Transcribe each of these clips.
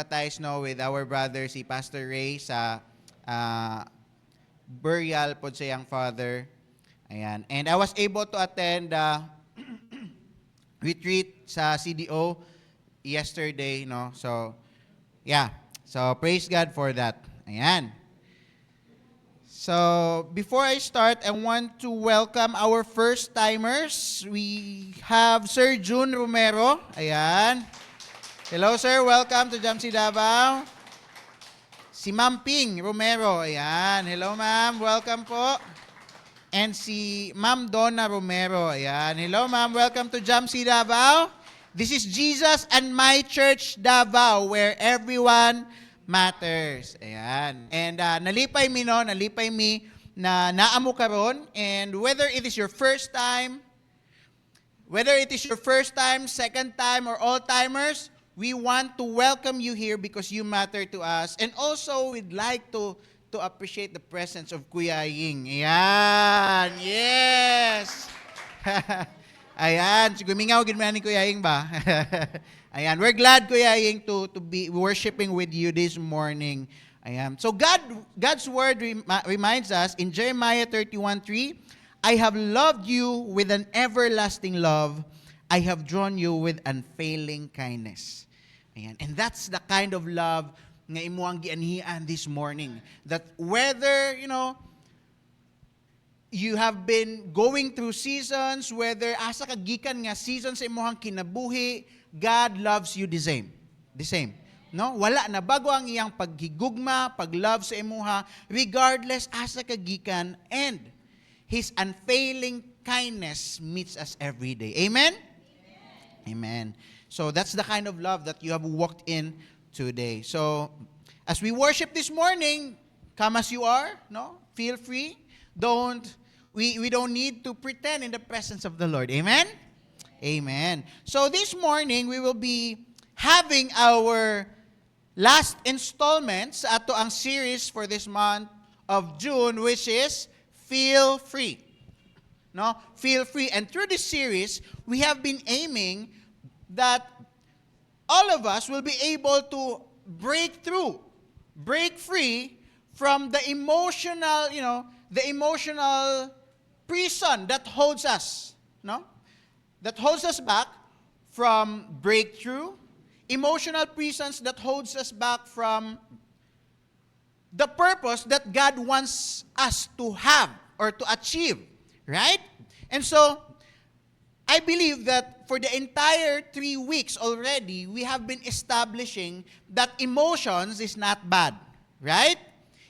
sympathize with our brother si Pastor Ray sa burial po sa iyang father. Ayan. And I was able to attend retreat sa CDO yesterday, no? So, yeah. So, praise God for that. Ayan. So, before I start, I want to welcome our first-timers. We have Sir June Romero. Ayan. Hello, sir. Welcome to Jamsi Davao. Si Ma'am Ping Romero. Ayan. Hello, ma'am. Welcome po. And si Ma'am Donna Romero. Ayan. Hello, ma'am. Welcome to Jamsi Davao. This is Jesus and My Church Davao, where everyone matters. Ayan. And nalipay mi na naamo karon, and whether it is your first time, second time, or all-timers, we want to welcome you here because you matter to us. And also, we'd like to appreciate the presence of Kuya Ying. Ayan. Yes. Ayan. Gumingaw gid man ni Kuya Ying ba? Ayan. We're glad, Kuya Ying, to be worshiping with you this morning. Ayan. So God's word reminds us in Jeremiah 31:3, I have loved you with an everlasting love. I have drawn you with unfailing kindness. Ayan. And that's the kind of love nga imuang gianhian this morning. That whether, you have been going through seasons, whether asa kagikan nga season sa imuhang kinabuhi, God loves you the same. The same. No? Wala na bago ang iyang paghigugma, paglove sa imuha, regardless asa kagikan, and His unfailing kindness meets us every day. Amen? Amen. So that's the kind of love that you have walked in today. So as we worship this morning, come as you are, no? Feel free. We don't need to pretend in the presence of the Lord. Amen? Amen. So this morning, we will be having our last installment sa ato ang series for this month of June, which is Feel Free. No? Feel Free. And through this series, we have been aiming that all of us will be able to break free from the emotional, the emotional prison that holds us, no? That holds us back from breakthrough, emotional prisons that holds us back from the purpose that God wants us to have or to achieve, right? And so, I believe that for the entire 3 weeks already, we have been establishing that emotions is not bad, right?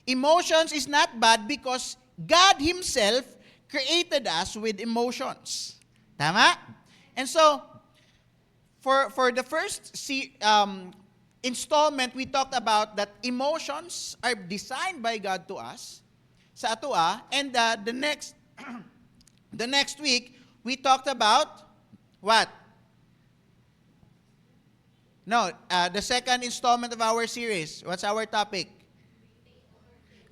Emotions is not bad because God Himself created us with emotions. Tama? And so, for the first installment, we talked about that emotions are designed by God to us, sa atua, and the next week, we talked about what? No, the second installment of our series. What's our topic?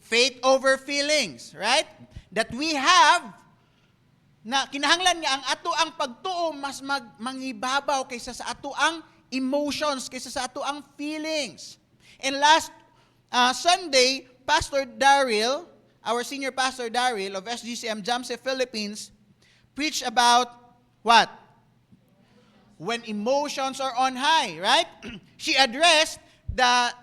Faith over feelings, right? That we have na kinahanglan nga ang ato ang pagtuo mas mangibabaw kaysa sa ato ang emotions, kaysa sa ato ang feelings. And last Sunday, Pastor Daryl, our senior pastor Daryl of SGCM Jamse Philippines, preached about what? When emotions are on high, right? She addressed the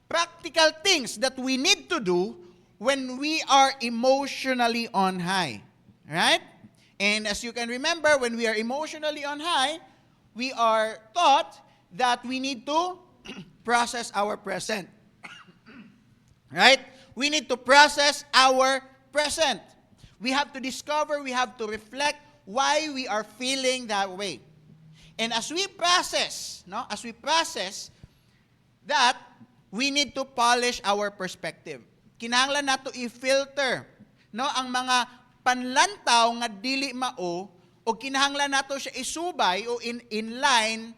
practical things that we need to do when we are emotionally on high, right? And as you can remember, when we are emotionally on high, we are taught that we need to process our present, right? We need to process our present. We have to discover, we have to reflect why we are feeling that way. And as we process that, we need to polish our perspective. Kinahanglan nato i-filter, ang mga panlantaw nga dili mao, o kinahanglan nato siya isubay o in line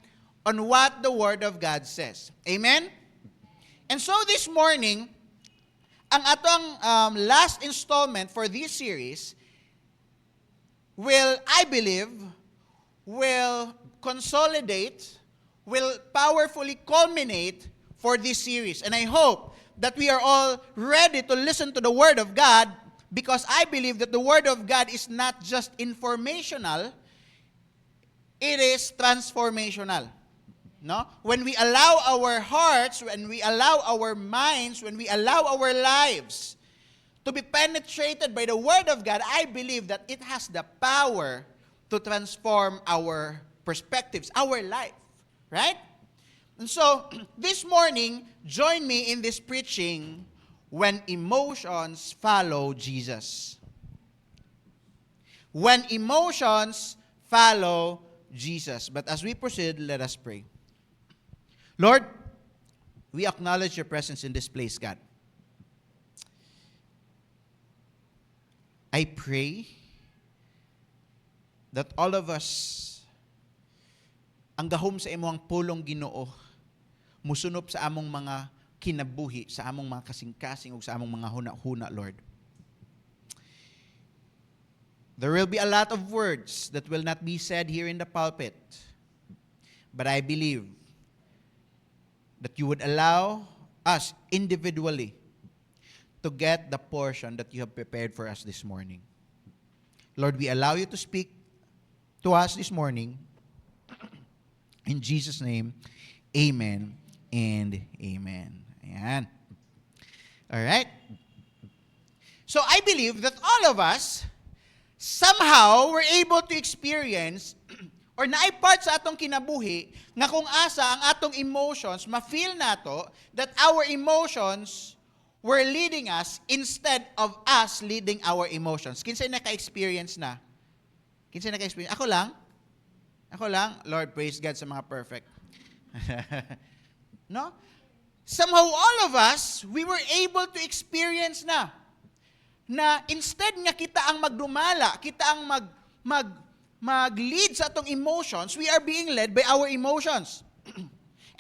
on what the Word of God says. Amen? And so this morning, ang atong last installment for this series will, I believe, will consolidate, will powerfully culminate for this series. And I hope that we are all ready to listen to the Word of God, because I believe that the Word of God is not just informational, it is transformational. No? When we allow our hearts, when we allow our minds, when we allow our lives to be penetrated by the Word of God, I believe that it has the power to transform our perspectives, our life. Right? And so, this morning, join me in this preaching, When Emotions Follow Jesus. When emotions follow Jesus. But as we proceed, let us pray. Lord, we acknowledge your presence in this place, God. I pray that all of us, ang gahom sa imong pulong Ginoo, musunop sa among mga kinabuhi, sa among mga kasing-kasing, ug sa among mga huna-huna, Lord. There will be a lot of words that will not be said here in the pulpit, but I believe that you would allow us individually to get the portion that you have prepared for us this morning. Lord, we allow you to speak to us this morning. In Jesus' name, amen and amen. Ayan. All right. So I believe that all of us somehow were able to experience or naipart sa atong kinabuhi nga kung asa ang atong emotions, ma-feel nato that our emotions were leading us instead of us leading our emotions. Kinsay naka-experience na? Kinsay naka-experience? Ako lang? Ako lang? Lord, praise God sa mga perfect. No? Somehow all of us, we were able to experience na instead nga kita ang magdumala, kita ang mag-lead sa atong emotions, we are being led by our emotions.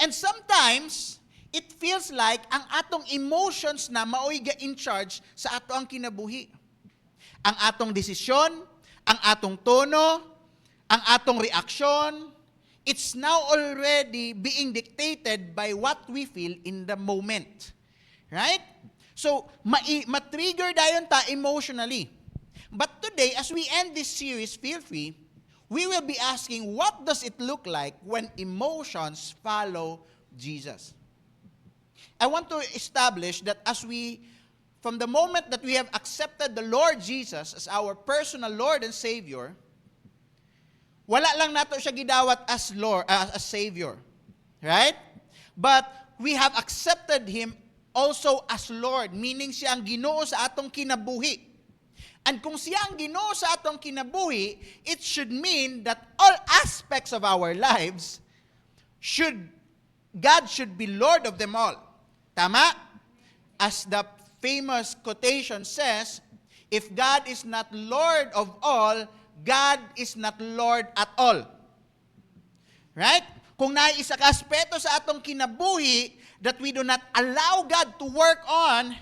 And sometimes, it feels like ang atong emotions na maoy in charge sa ato ang kinabuhi. Ang atong desisyon, ang atong tono, ang atong reaksyon, it's now already being dictated by what we feel in the moment. Right? So, ma-trigger dayon ta emotionally. But today, as we end this series, feel free, we will be asking, what does it look like when emotions follow Jesus? I want to establish that from the moment that we have accepted the Lord Jesus as our personal Lord and Savior, wala lang nato siya gidawat as Lord, as Savior. Right? But we have accepted Him also as Lord, meaning siya ang Ginoo sa atong kinabuhi. And kung siya ang Ginoo sa atong kinabuhi, it should mean that all aspects of our lives God should be Lord of them all. Tama? As the famous quotation says, if God is not Lord of all, God is not Lord at all. Right? Kung naisa ka aspeto sa atong kinabuhi that we do not allow God to work on,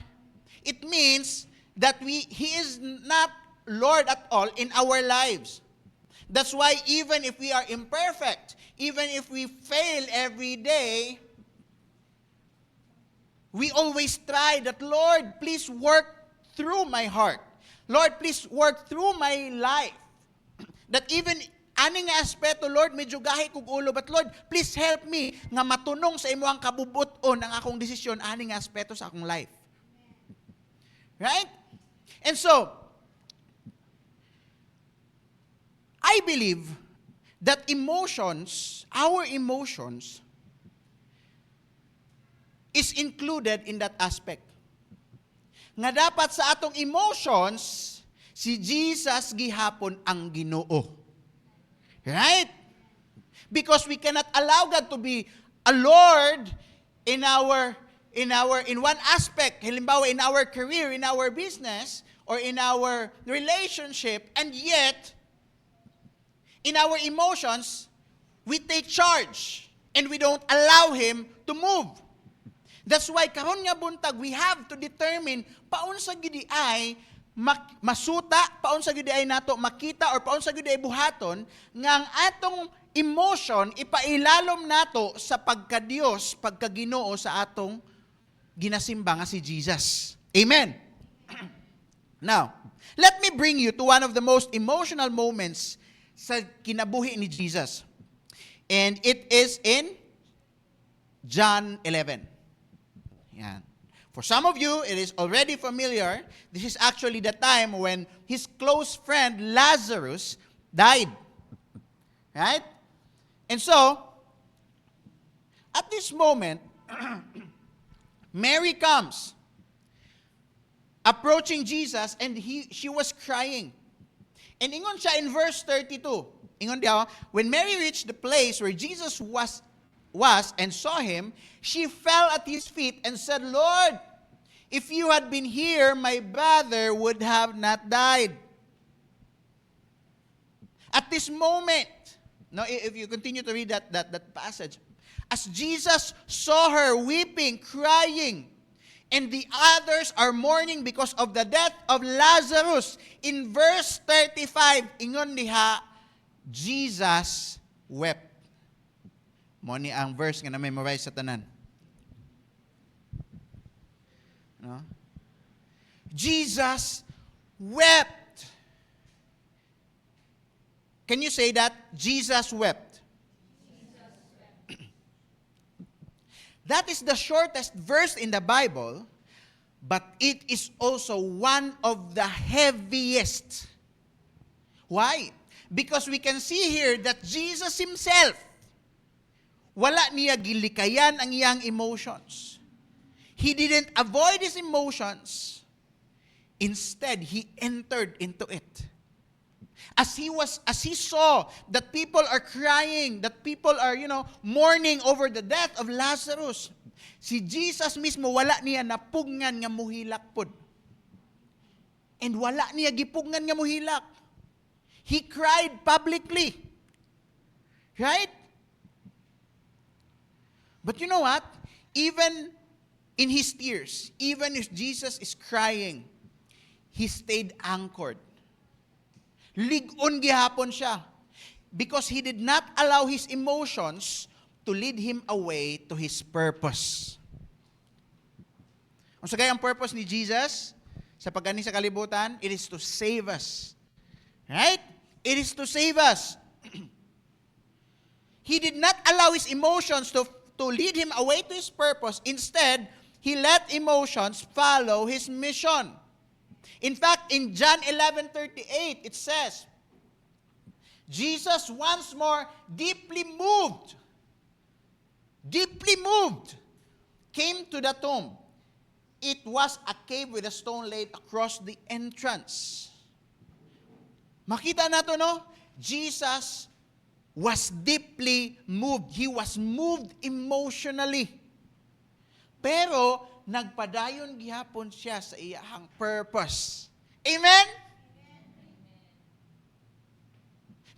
it means that He is not Lord at all in our lives. That's why even if we are imperfect, even if we fail every day, we always try that, Lord, please work through my heart. Lord, please work through my life. That even aning nga aspeto, Lord, medyo gahi kog ulo, but Lord, please help me nga matunong sa imo ang kabubuton ang akong desisyon aning nga aspeto sa akong life. Right? And so, I believe that emotions, our emotions, is included in that aspect. Nga dapat sa atong emotions, si Jesus gihapon ang Ginoo. Right? Because we cannot allow God to be a Lord in one aspect, halimbawa in our career, in our business, or in our relationship, and yet, in our emotions, we take charge, and we don't allow Him to move. That's why karon nga buntag we have to determine paunsa gid ay masuta, paunsa gid ay nato makita or paunsa gid ay buhaton nga ang atong emotion ipailalom nato sa pagka-Dios, pagka-Ginoo sa atong ginasimba nga si Jesus. Amen. Now, let me bring you to one of the most emotional moments sa kinabuhi ni Jesus. And it is in John 11. Yan. For some of you, it is already familiar. This is actually the time when his close friend Lazarus died. Right? And so, at this moment, Mary comes, approaching Jesus, and she was crying. And ingon siya in verse 32. Ingon diya, when Mary reached the place where Jesus was and saw him, she fell at his feet and said, Lord, if you had been here, my brother would have not died. At this moment, now, if you continue to read that passage, as Jesus saw her weeping, crying, and the others are mourning because of the death of Lazarus, in verse 35, ingon diha, Jesus wept. Mo ni ang verse nga na-memorize sa tanan. No? Jesus wept. Can you say that? Jesus wept. That is the shortest verse in the Bible, but it is also one of the heaviest. Why? Because we can see here that Jesus himself, wala niya gilikayan ang iyang emotions. He didn't avoid his emotions. Instead, he entered into it. As he saw that people are crying, that people are, mourning over the death of Lazarus, si Jesus mismo wala niya napugngan nga muhilak pod. And wala niya gipugngan nga muhilak. He cried publicly. Right? But you know what? Even in his tears, even if Jesus is crying, he stayed anchored. Ligon gihapon siya. Because he did not allow his emotions to lead him away to his purpose. Ang sagay ang purpose ni Jesus sa pagani sa kalibutan, it is to save us. Right? It is to save us. He did not allow his emotions to lead him away to his purpose. Instead, he let emotions follow his mission. In fact, in John 11:38, it says, Jesus once more deeply moved, came to the tomb. It was a cave with a stone laid across the entrance. Makita nato, no? Jesus was deeply moved. He was moved emotionally. Pero, nagpadayon gihapon siya sa iyahang purpose. Amen?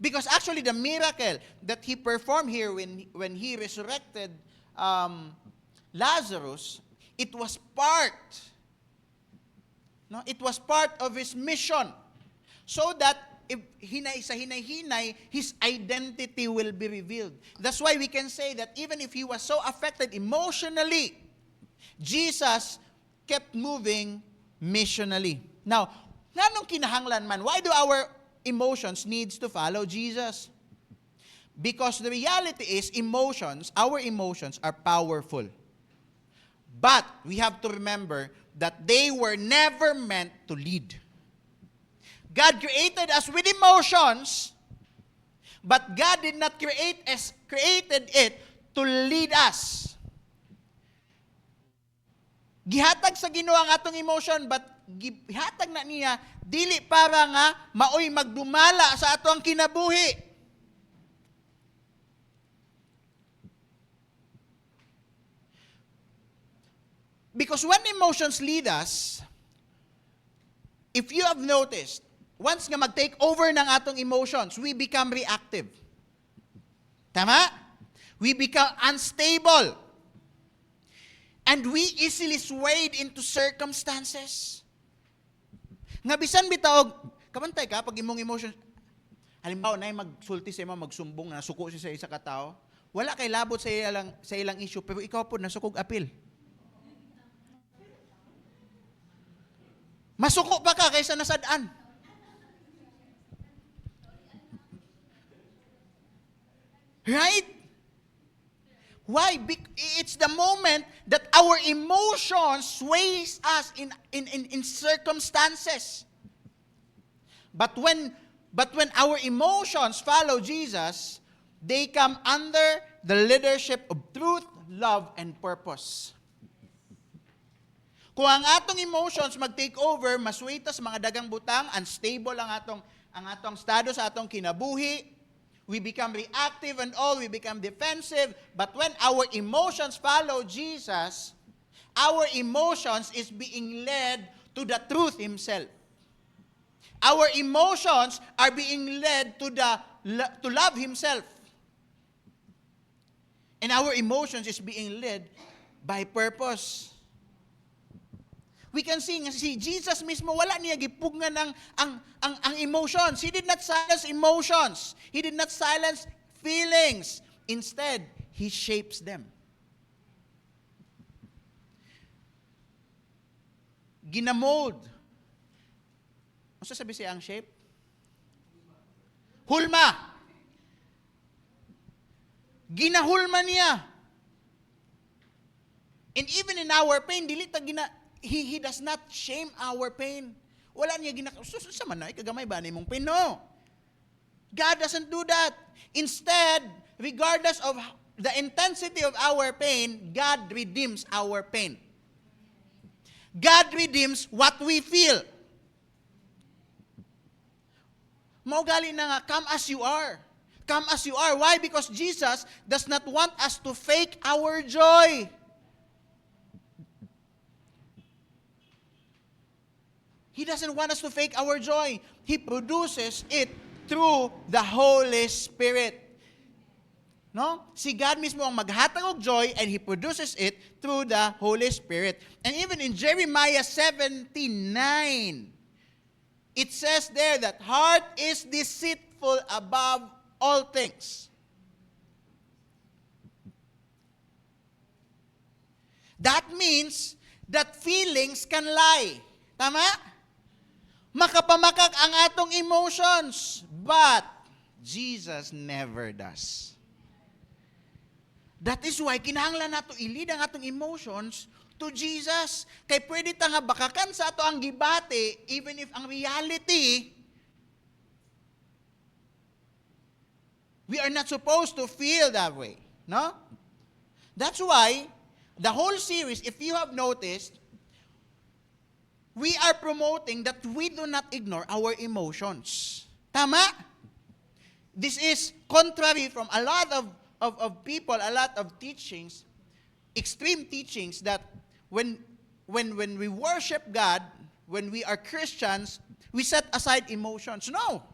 Because actually the miracle that he performed here when he resurrected Lazarus, it was part of his mission. So that if hinay-hinay, his identity will be revealed. That's why we can say that even if he was so affected emotionally, Jesus kept moving missionally. Now, nganong kinahanglan man? Why do our emotions needs to follow Jesus? Because the reality is our emotions are powerful. But we have to remember that they were never meant to lead. God created us with emotions, but God did not created it to lead us. Gihatag sa Ginoo ang atong emotion, but gihatag na niya dili para nga maoy magdumala sa atong kinabuhi. Because when emotions lead us, if you have noticed, once nga mag-take over ng atong emotions, we become reactive. Tama? We become unstable. And we easily swayed into circumstances. Nga bisan bitaw, kabantay ka pag imong emotions, Halimbawa, na magsulti sa imo, magsumbong na suko siya sa isa ka tao, wala kay labot sa ilang issue, pero ikaw po nasukog apil. Masuko pa ka kaysa nasadaan. Right? Why? It's the moment that our emotions sways us in circumstances. But when our emotions follow Jesus, they come under the leadership of truth, love, and purpose. Kung ang atong emotions mag-take over, masway ta sa mga dagang butang, unstable ang atong estado sa atong kinabuhi, we become reactive and all, we become defensive. But when our emotions follow Jesus, our emotions is being led to the truth Himself. Our emotions are being led to love Himself. And our emotions is being led by purpose. We can see si Jesus mismo wala niya gipugngan ang emotions. He did not silence emotions. He did not silence feelings. Instead, He shapes them. Ginamold. Ano sabi siya ang shape? Hulma. Ginahulma niya. And even in our pain, He does not shame our pain. Wala niya sa man na, ikagamay ba ni mong pain? No. God doesn't do that. Instead, regardless of the intensity of our pain, God redeems our pain. God redeems what we feel. Maugali na nga, come as you are. Come as you are. Why? Because Jesus does not want us to fake our joy. He doesn't want us to fake our joy. He produces it through the Holy Spirit. No? Si God mismo ang maghatag og joy and He produces it through the Holy Spirit. And even in Jeremiah 17:9, it says there that heart is deceitful above all things. That means that feelings can lie. Tama? Makapamakak ang atong emotions. But Jesus never does. That is why kinahanglan nato i-lead ang atong emotions to Jesus. Kay pwede ta nga bakakan sa ato ang gibati even if ang reality we are not supposed to feel that way. No? That's why the whole series, if you have noticed, we are promoting that we do not ignore our emotions. Tama? This is contrary from a lot of people, a lot of teachings, extreme teachings that when we worship God, when we are Christians, we set aside emotions. No.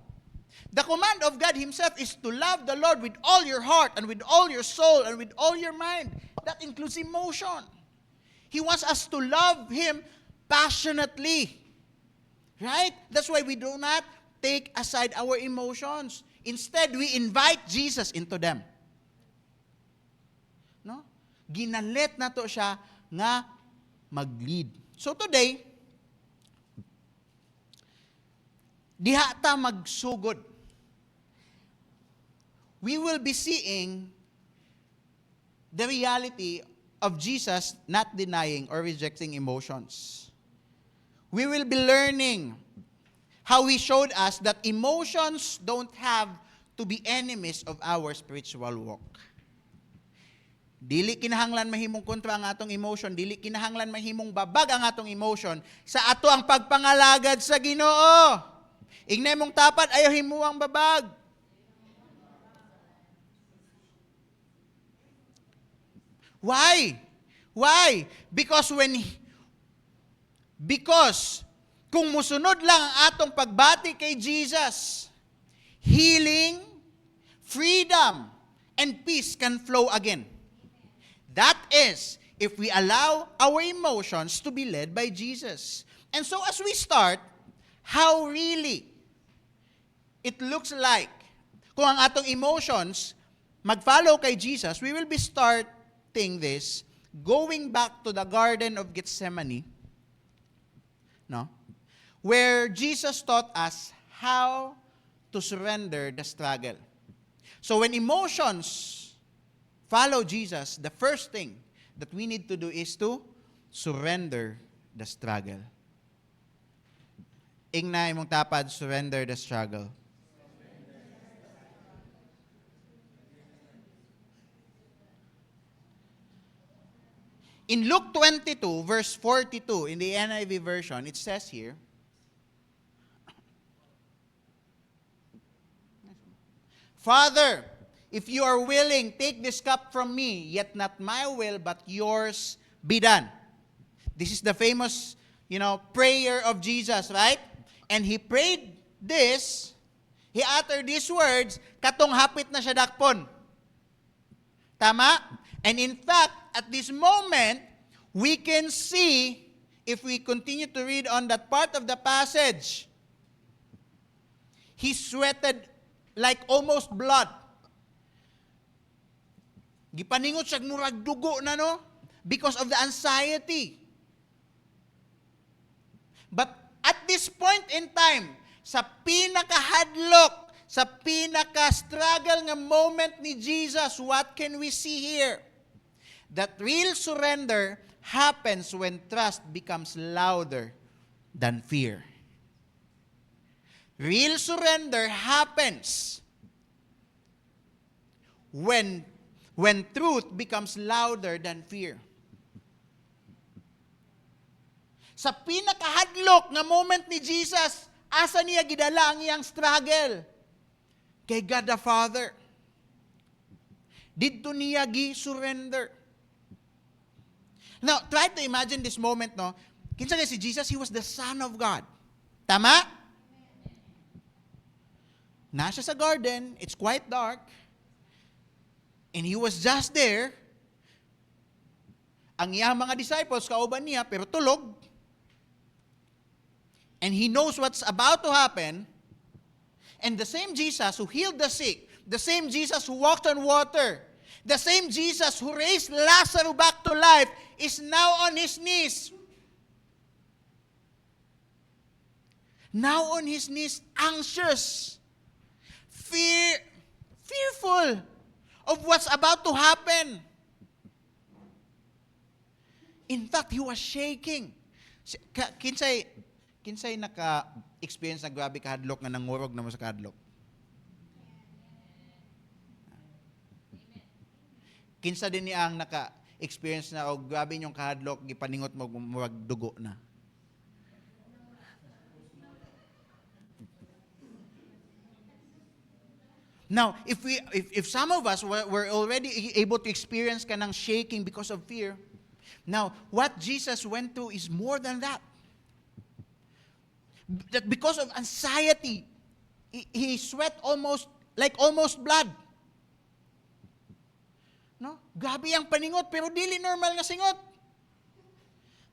The command of God Himself is to love the Lord with all your heart and with all your soul and with all your mind. That includes emotion. He wants us to love Him passionately. Right? That's why we do not take aside our emotions. Instead, we invite Jesus into them. No? Ginalit na to siya nga mag-lead. So today, diha ta magsugod. We will be seeing the reality of Jesus not denying or rejecting emotions. We will be learning how He showed us that emotions don't have to be enemies of our spiritual walk. Dili kinahanglan mahimong kontra ang atong emotion, dili kinahanglan mahimong babag ang atong emotion sa ato ang pagpangalagad sa Ginoo. Ignay mong tapat, ayaw himuang babag. Why? Why? Because kung musunod lang ang atong pagbati kay Jesus, healing, freedom, and peace can flow again. That is, if we allow our emotions to be led by Jesus. And so as we start, how really it looks like kung ang atong emotions mag-follow kay Jesus, we will be starting this going back to the Garden of Gethsemane, no? Where Jesus taught us how to surrender the struggle. So when emotions follow Jesus, the first thing that we need to do is to surrender the struggle. Ingna imong tapad, surrender the struggle. In Luke 22, verse 42, in the NIV version, it says here, Father, if you are willing, take this cup from me, yet not my will, but yours be done. This is the famous, prayer of Jesus, right? And he prayed this, he uttered these words, katong hapit na siya dakpon. Tama? And in fact, at this moment, we can see, if we continue to read on that part of the passage, he sweated like almost blood. Gipaningot siya murag dugo na, no? Because of the anxiety. But at this point in time, sa pinakahadlok, sa pinaka-struggle nga moment ni Jesus, what can we see here? That real surrender happens when trust becomes louder than fear. Real surrender happens when truth becomes louder than fear. Sa pinakahadlok nga moment ni Jesus, asa niya gidala ang iyang struggle? Kay God the Father. Didto niya gi-surrender. Now, try to imagine this moment, no? Kinsa kay si Jesus, he was the Son of God. Tama? Nasa sa garden, it's quite dark, and he was just there. Ang iyang mga disciples, kauban niya, pero tulog. And he knows what's about to happen. And the same Jesus who healed the sick, the same Jesus who walked on water, the same Jesus who raised Lazarus back to life is now on his knees. Now on his knees, anxious, fearful of what's about to happen. In fact, he was shaking. Kinsay naka-experience na grabe kahadlok nga nangurog na mo sa kahadlok? Kinsa din niya ang naka-experience na, grabe yung kahadlok, gipaningot mo, murag dugo na. Now, if some of us were already able to experience kanang shaking because of fear, now, what Jesus went through is more than that. That because of anxiety, he sweat almost blood. No? Grabe ang paningot, pero dili normal nga singot.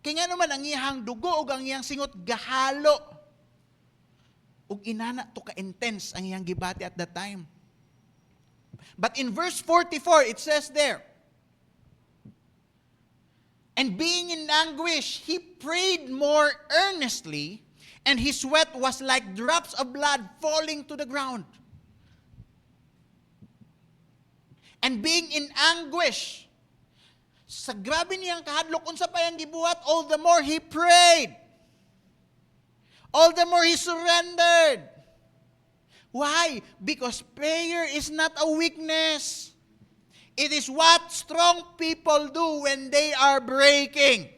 Kaya nga naman, ang iyang dugo o ang iyang singot gahalo. Ug inana to ka-intense ang iyang gibati at that time. But in verse 44, it says there, and being in anguish, he prayed more earnestly, and his sweat was like drops of blood falling to the ground. And being in anguish, sa grabe niyang kahadlok, unsa pa yang gibuhat, all the more he prayed. All the more he surrendered. Why? Because prayer is not a weakness. It is what strong people do when they are breaking.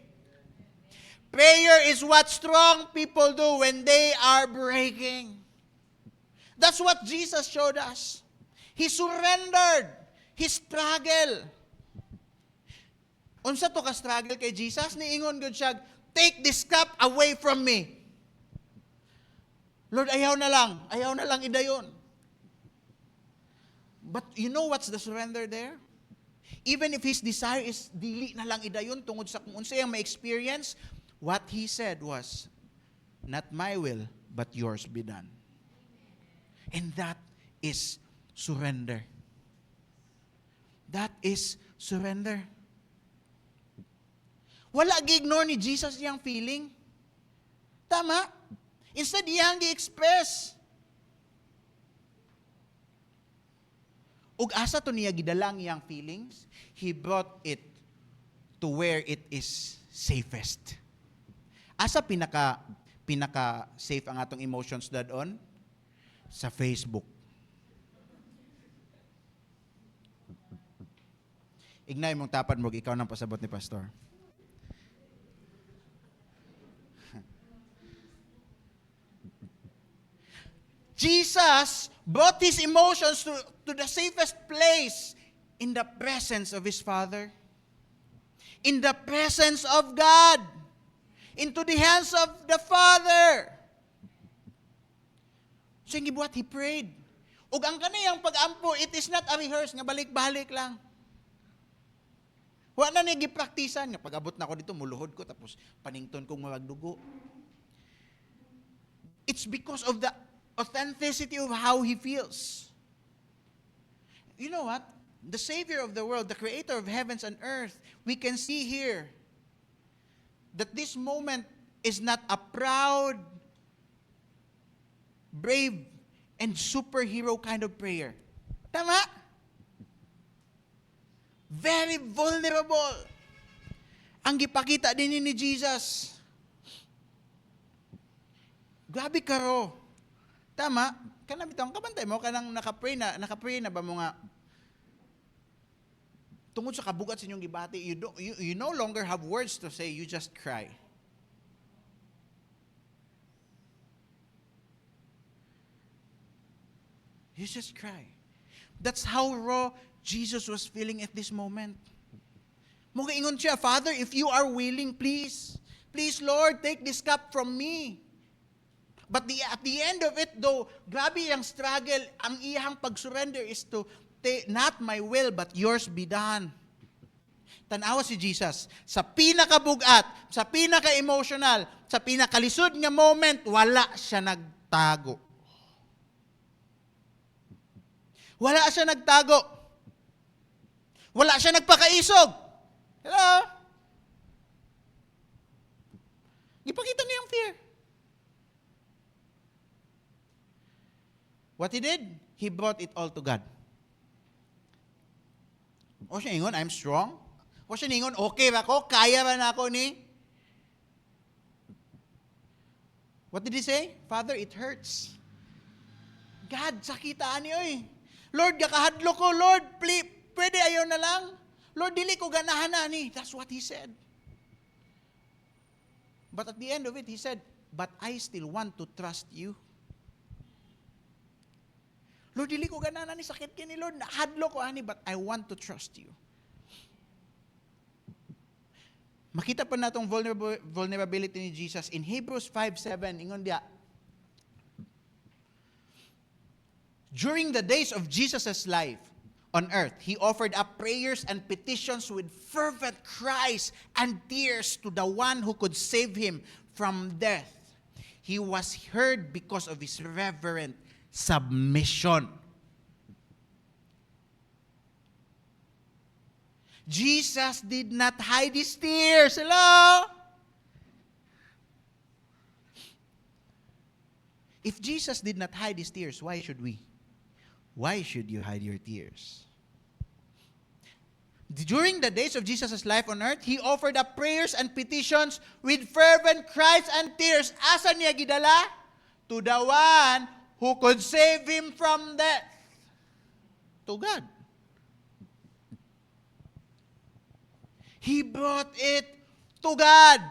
Prayer is what strong people do when they are breaking. That's what Jesus showed us. He surrendered. He struggled. Unsa to ka struggle kay Jesus? Niingon gud siya, take this cup away from me. Lord, ayaw na lang idayon. But you know what's the surrender there? Even if his desire is dili na lang idayon tungod sa kung unsa yang ma-experience, what he said was, not my will, but yours be done. And that is surrender. That is surrender. Wala gi-ignore ni Jesus iyang feeling. Tama? Instead, iyang gi-express. Ug asa to niya gidalang iyang feelings, He brought it to where it is safest. Asa pinaka safe ang atong emotions dadon? Sa Facebook. Ignay mong tapad mo, ikaw nang pasabot ni Pastor. Jesus brought his emotions to the safest place in the presence of his Father, in the presence of God, into the hands of the Father. So yung gibuhat, he prayed. Ug ang kaniyang pag-ampo, it is not a rehearse, nga balik-balik lang. Wala na niya gipraktisan, nga pag-abot na ako dito, muluhod ko, tapos panington kong magdugo. It's because of the authenticity of how he feels. You know what? The Savior of the world, the Creator of heavens and earth, we can see here that this moment is not a proud, brave, and superhero kind of prayer. Tama? Very vulnerable. Ang gipakita din ni Jesus. Grabe karo. Tama? Kanang bitong kabantay mo, kanang nakapray na ba mo nga, tungod sa kabugat sa inyong gibati, you no longer have words to say, you just cry. You just cry. That's how raw Jesus was feeling at this moment. Mugaingon siya, Father, if you are willing, please, Lord, take this cup from me. But at the end of it, though, grabe yung struggle, ang iyang pag-surrender is to, not my will, but yours be done. Tanawa si Jesus, sa pinakabugat, sa pinaka-emotional, sa pinakalisod nga moment, wala siya nagtago. Wala siya nagtago. Wala siya nagpakaisog. Hello? Ipakita niya yung fear. What he did? He brought it all to God. O siya ingon, I'm strong. O siya ingon, okay ba ko? Kaya ba na ako ni? What did he say? Father, it hurts. God, sakitaan niyo eh. Lord, gakahadlo ko. Lord, please, pwede ayaw na lang. Lord, dili ko ganahan na ni. That's what he said. But at the end of it, he said, but I still want to trust you. Lord, dili ko ganahan na ni. Sakit kini, Lord. Hadlo ko ani, but I want to trust you. Makita pa natong vulnerability ni Jesus in Hebrews 5:7. Ingon dia, during the days of Jesus' life on earth, he offered up prayers and petitions with fervent cries and tears to the one who could save him from death. He was heard because of his reverent submission. Jesus did not hide his tears. Hello? If Jesus did not hide his tears, why should we? Why should you hide your tears? During the days of Jesus' life on earth, he offered up prayers and petitions with fervent cries and tears. Asa niya gidala? To the one who could save him from death. To God. He brought it to God.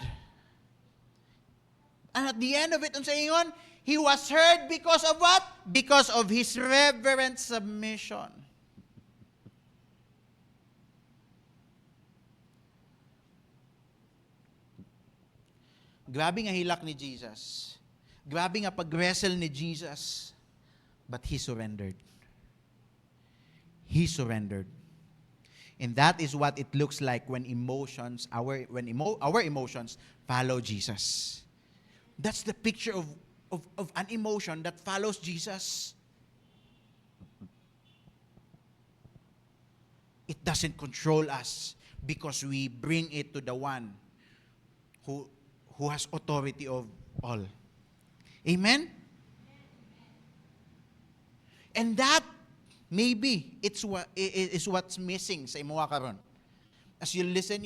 And at the end of it, unsa ingon? He was heard because of what? Because of his reverent submission. Grabe nga hilak ni Jesus. Grabe nga pag-wrestle ni Jesus. But he surrendered. He surrendered. And that is what it looks like when our emotions follow Jesus. That's the picture of an emotion that follows Jesus. It doesn't control us because we bring it to the one who has authority of all. Amen? And that, maybe, it's what's missing sa imuha karon. As you listen,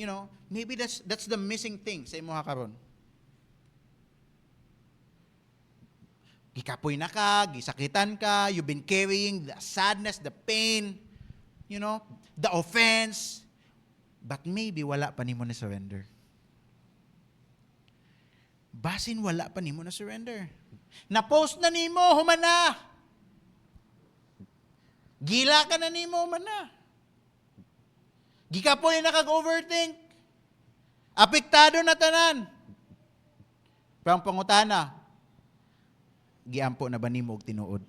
maybe that's the missing thing sa imuha karon. Gikapoy na ka, gisakitan ka, you've been carrying the sadness, the pain, the offense, but maybe wala pa nimo na surrender. Basin wala pa nimo na surrender. Na-post na nimo, human na. Gila ka na nimo, human na. Gikapoy na kag-overthink. Apektado na tanan. Parang pangutana, giampo na ba nimo og tinuod?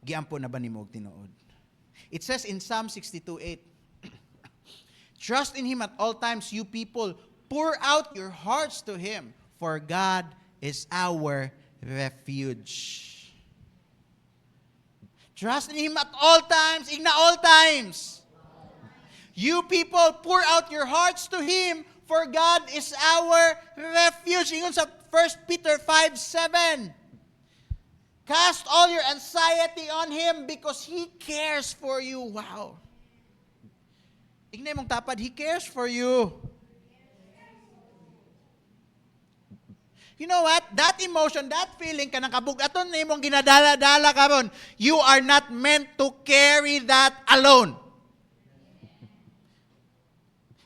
Giampo na ba nimo og tinuod? It says in Psalm 62:8, trust in Him at all times, you people. Pour out your hearts to Him, for God is our refuge. Trust in Him at all times, igna all times. You people, pour out your hearts to Him, for God is our refuge. Ingon sa 1 Peter 5:7. Cast all your anxiety on Him because He cares for you. Wow. Ignay mong tapad, He cares for you. You know what? That emotion, that feeling, kanang kabugaton na imong ginadala-dala karon, you are not meant to carry that alone.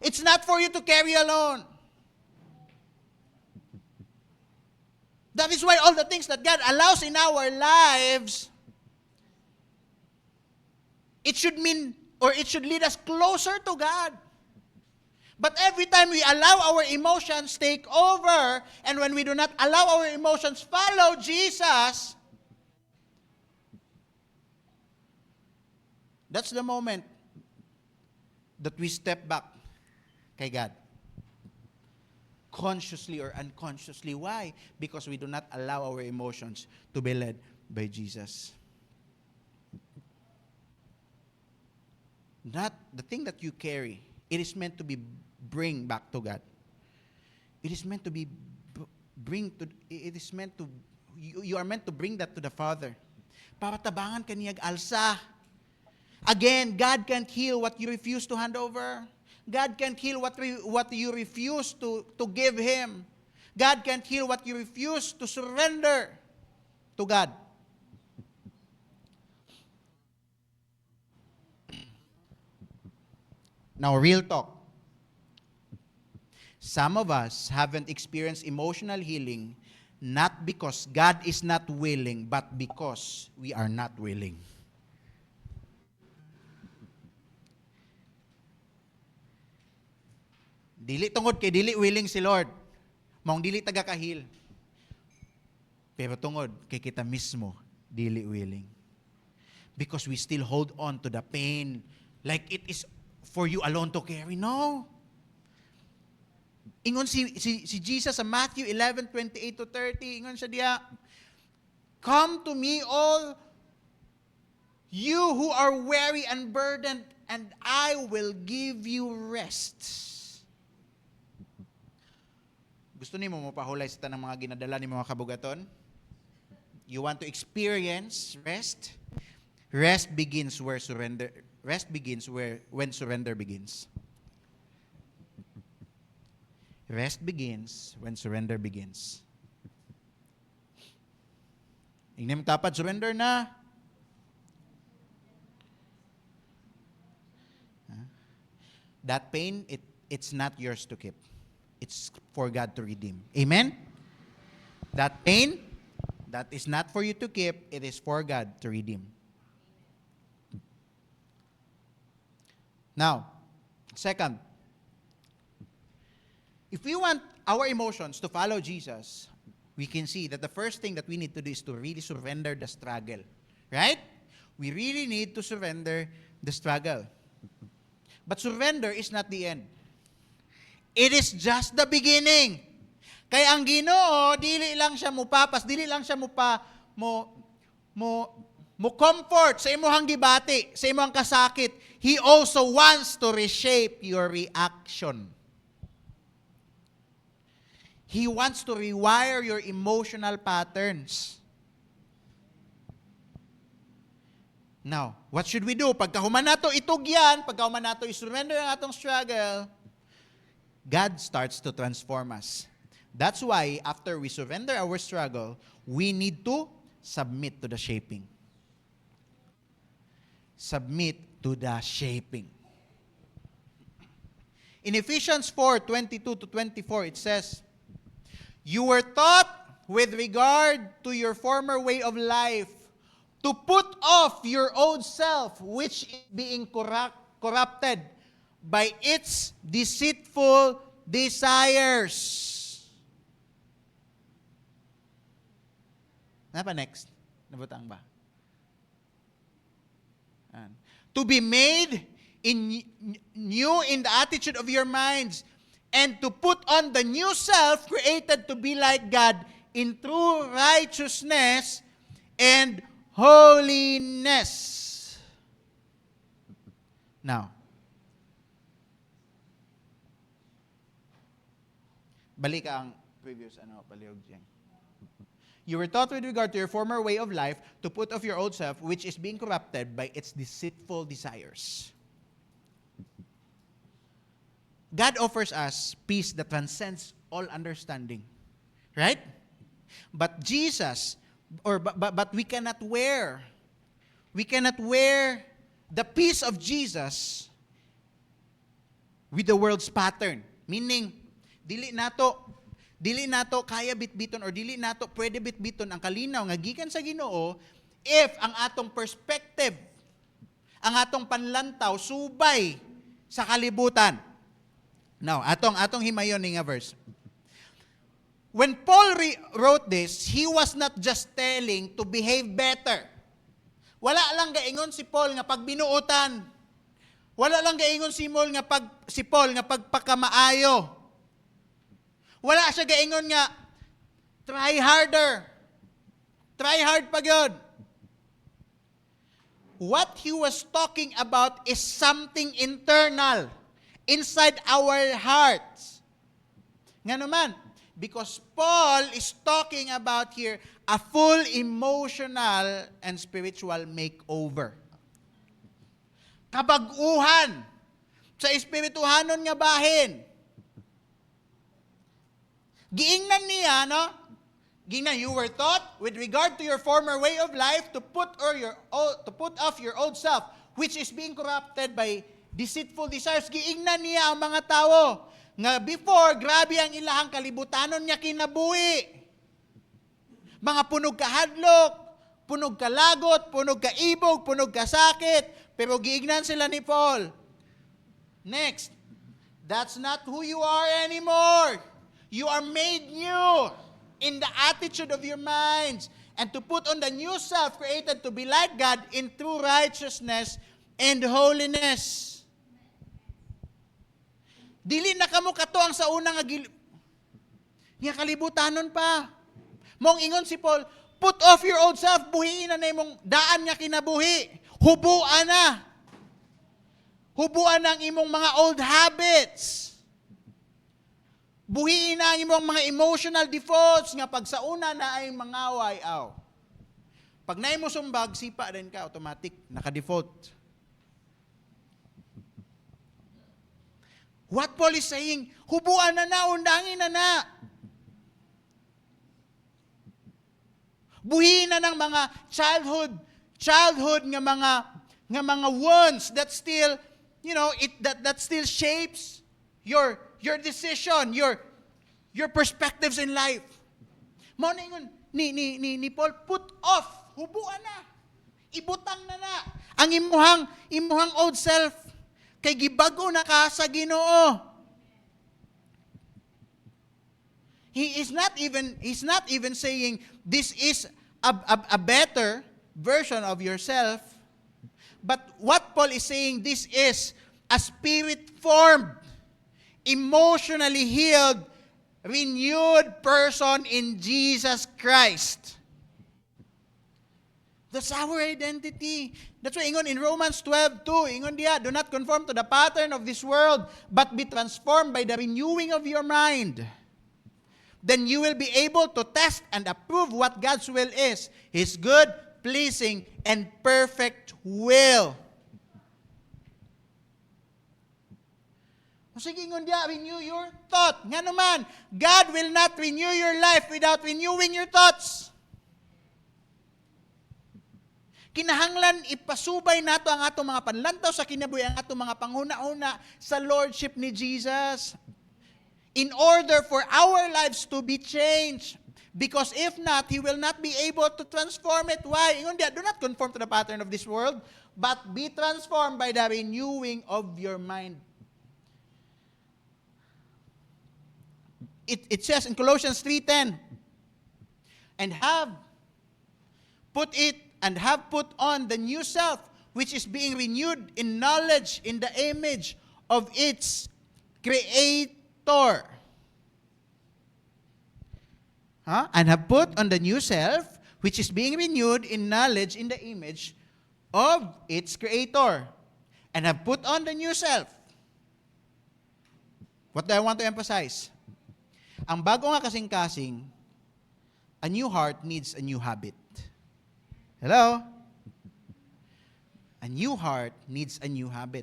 It's not for you to carry alone. That is why all the things that God allows in our lives, it should mean, or it should lead us closer to God. But every time we allow our emotions take over, and when we do not allow our emotions follow Jesus, that's the moment that we step back kay God. Consciously or unconsciously. Why? Because we do not allow our emotions to be led by Jesus. Not the thing that you carry, it is meant to be bring back to God. It is meant to be you are meant to bring that to the Father. Papatabangan ka niyag alsa. Again, God can't heal what you refuse to hand over. God can't heal what you refuse to give Him. God can't heal what you refuse to surrender to God. Now, real talk. Some of us haven't experienced emotional healing not because God is not willing, but because we are not willing. Dili tungod kay dili willing si Lord. Maong dili taga kahil. Pero tungod kay kita mismo dili willing. Because we still hold on to the pain like it is for you alone to carry. No. Ingon si Jesus sa Matthew 11:28-30, ingon siya diya, come to me all you who are weary and burdened, and I will give you rest. Gusto nimo mapahulay sa tanang mga ginadala ni mga kabugaton? You want to experience rest? Rest begins when surrender begins. Rest begins when surrender begins. Ingnim tapad, surrender na. That pain, it's not yours to keep. It's for God to redeem. Amen? That pain, that is not for you to keep, it is for God to redeem. Now, second, if we want our emotions to follow Jesus, we can see that the first thing that we need to do is to really surrender the struggle. Right? We really need to surrender the struggle. But surrender is not the end. It is just the beginning. Kaya ang Ginoo, dili lang siya mupapas, dili lang siya mo comfort sa imong gibati, sa imong kasakit, He also wants to reshape your reaction. He wants to rewire your emotional patterns. Now, what should we do? Pagkahuman nato itugyan, pagkahuman nato isurrender ang atong struggle, God starts to transform us. That's why, after we surrender our struggle, we need to submit to the shaping. Submit to the shaping. In Ephesians 4:22-24, it says, "You were taught with regard to your former way of life to put off your old self, which is being corrupted by its deceitful desires." Napa next? Nabutang ba? To be made new in the attitude of your minds, and to put on the new self created to be like God in true righteousness and holiness. Now, balik ang previous palihog dyan. You were taught with regard to your former way of life to put off your old self, which is being corrupted by its deceitful desires. God offers us peace that transcends all understanding. Right? But Jesus, but we cannot wear the peace of Jesus with the world's pattern. Meaning, dili nato kaya bitbiton or dili nato pwede bitbiton ang kalinaw nga gikan sa Ginoo if ang atong perspective, ang atong panlantaw subay sa kalibutan. Now, atong himayon ni nga verse. When Paul wrote this, he was not just telling to behave better. Wala lang gaingon si Paul nga pagbinuotan. Wala lang gaingon si Paul nga pagpakamaayo. Wala siya gaingon nga, try harder. Try hard pa yun. What he was talking about is something internal, inside our hearts. Nga naman, because Paul is talking about here a full emotional and spiritual makeover. Kabag-uhan sa espirituhanon nga bahin. Giingnan niya, no? Giingnan, you were taught with regard to your former way of life to put off your old self, which is being corrupted by deceitful desires. Giingnan niya ang mga tao nga before, grabe ang ilahang kalibutanon niya kinabuhi. Mga punog kahadlok, punog kalagot, punog kaibog, punog kasakit, pero giingnan sila ni Paul. Next, that's not who you are anymore. You are made new in the attitude of your minds, and to put on the new self created to be like God in true righteousness and holiness. Dili na kamo katuang sa unang nga kalibutanon pa. Mong ingon si Paul, put off your old self, buhiin na imong daan nga kinabuhi. Hubuan na. Hubuan ang imong mga old habits. Buhiin na ang imong mga emotional defaults nga pag sa una na ay mangawayaw. Pag na mo sumbag, sipa rin ka, automatic, naka-default. What Paul is saying, hubuan na, undangin na. Buhiin na ng mga childhood nga mga wounds that still, that still shapes your decision, your perspectives in life. Mao na ingon ni Paul, put off, hubuan na. Ibutang na ang imuhang old self kay gibago na ka sa Ginoo. He's not even saying this is a better version of yourself, but what Paul is saying, this is a spirit-formed, emotionally healed, renewed person in Jesus Christ. That's our identity. That's why ingon in Romans 12:2, ingon diya, do not conform to the pattern of this world, but be transformed by the renewing of your mind. Then you will be able to test and approve what God's will is, His good, pleasing, and perfect will. Sige, ingon diya, renew your thought. Nga naman, God will not renew your life without renewing your thoughts. Kinahanglan ipasubay nato ang atong mga panlantaw sa kinabuhi, ang atong mga panghuna-una sa lordship ni Jesus. In order for our lives to be changed. Because if not, He will not be able to transform it. Why? Ingon diya, do not conform to the pattern of this world, but be transformed by the renewing of your mind. It says in Colossians 3:10, and have put on the new self, which is being renewed in knowledge in the image of its Creator. And have put on the new self, which is being renewed in knowledge in the image of its Creator. And have put on the new self. What do I want to emphasize? Ang bago nga kasing-kasing, a new heart needs a new habit. Hello? A new heart needs a new habit.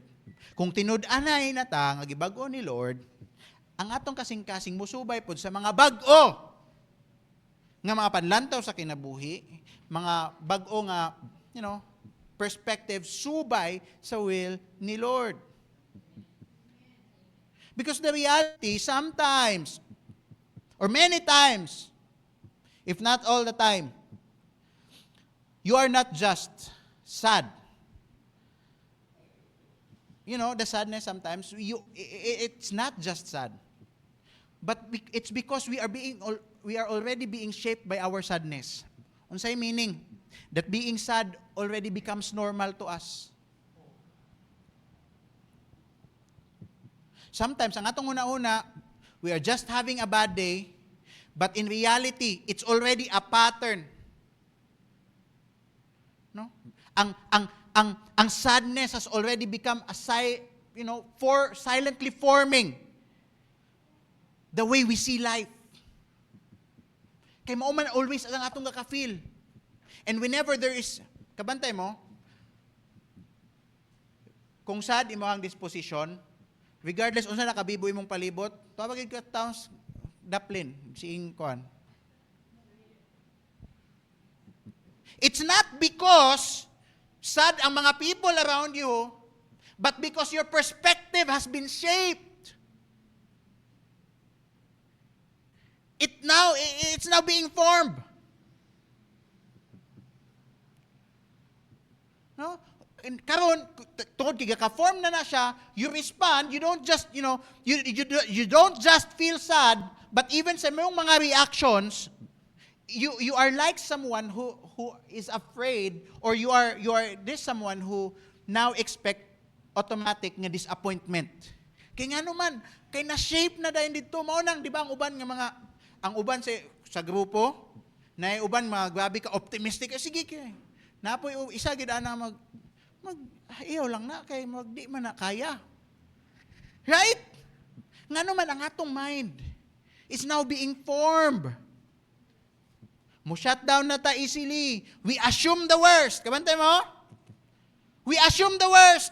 Kung tinud-anay na ta, nga gibago ni Lord, ang atong kasing-kasing musubay pod sa mga bag-o nga mga panlantaw sa kinabuhi, mga bag-o nga, perspective, subay sa will ni Lord. Because the reality, sometimes, or many times, if not all the time, you are not just sad. The sadness sometimes, it's not just sad. But it's because we are already being shaped by our sadness. Unsay meaning? That being sad already becomes normal to us. Sometimes, ang atong una-una, we are just having a bad day, but in reality, it's already a pattern. No? Ang sadness has already become silently forming the way we see life. Kay mao man always ang atong gaka-feel. And whenever there is, kabantay mo, kung sad imo ang disposition, regardless unsa nakabibo imong palibot, tawag ka taons daplin, siing kuan. It's not because sad ang mga people around you, but because your perspective has been shaped. It's now being formed. No? And karon tungod kay ka-form na siya, you respond, you don't just, you don't just feel sad, but even sa mga reactions, you are like someone who is afraid, or you are this someone who now expect automatic nga disappointment. Kay nga naman, kay na-shape na dahil dito, mao nang, di ba, ang uban sa grupo, na uban mga grabe ka, optimistic, sige kay, napoy, isa gid ana iyo lang na, kay di man na kaya. Right? Nga naman, ang atong mind is now being formed. Mo-shut down na ta easily. We assume the worst. Kabantay mo? We assume the worst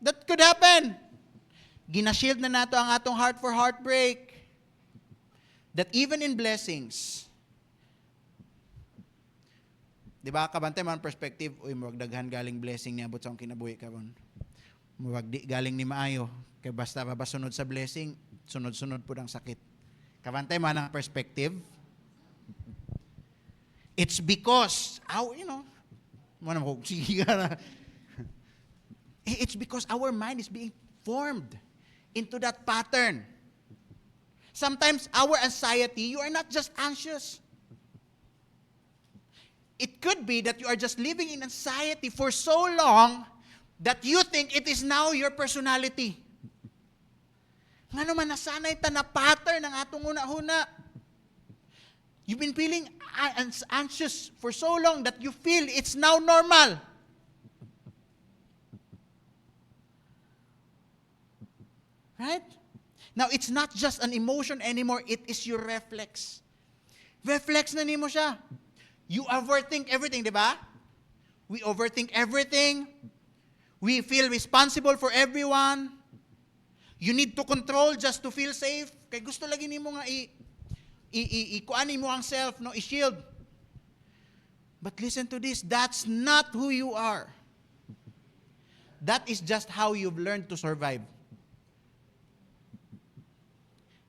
that could happen. Ginashield na nato ang atong heart for heartbreak. That even in blessings, di ba, kabantay man perspective, murag daghan galing blessing niabot sa akong kinabuhi karon. Murag di galing ni maayo. Kay basta sunod sa blessing, sunod-sunod po ang sakit. Kabantay man ang perspective. It's because, it's because our mind is being formed into that pattern. Sometimes our anxiety, you are not just anxious. It could be that you are just living in anxiety for so long that you think it is now your personality. Nga naman, nasanay ta na pattern ng atong una-una. You've been feeling anxious for so long that you feel it's now normal. Right? Now, it's not just an emotion anymore. It is your reflex. Reflex na nimo siya. You overthink everything, di ba? We overthink everything. We feel responsible for everyone. You need to control just to feel safe. Kay gusto lagi nimo nga kuanin mo ang self, no, i-shield. But listen to this, that's not who you are. That is just how you've learned to survive.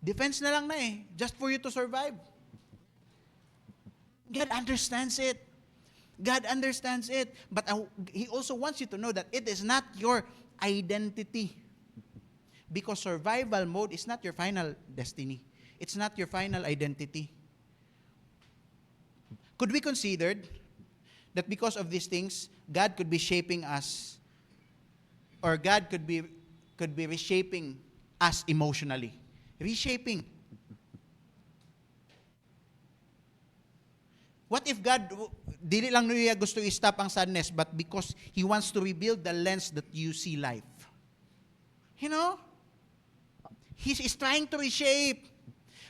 Defense na lang na just for you to survive. God understands it. God understands it. But He also wants you to know that it is not your identity. Because survival mode is not your final destiny. It's not your final identity. Could we consider that because of these things, God could be shaping us, or God could be reshaping us emotionally? Reshaping. What if God, dili lang niya gusto i-stop ang sadness, but because He wants to rebuild the lens that you see life? You know? He is trying to reshape.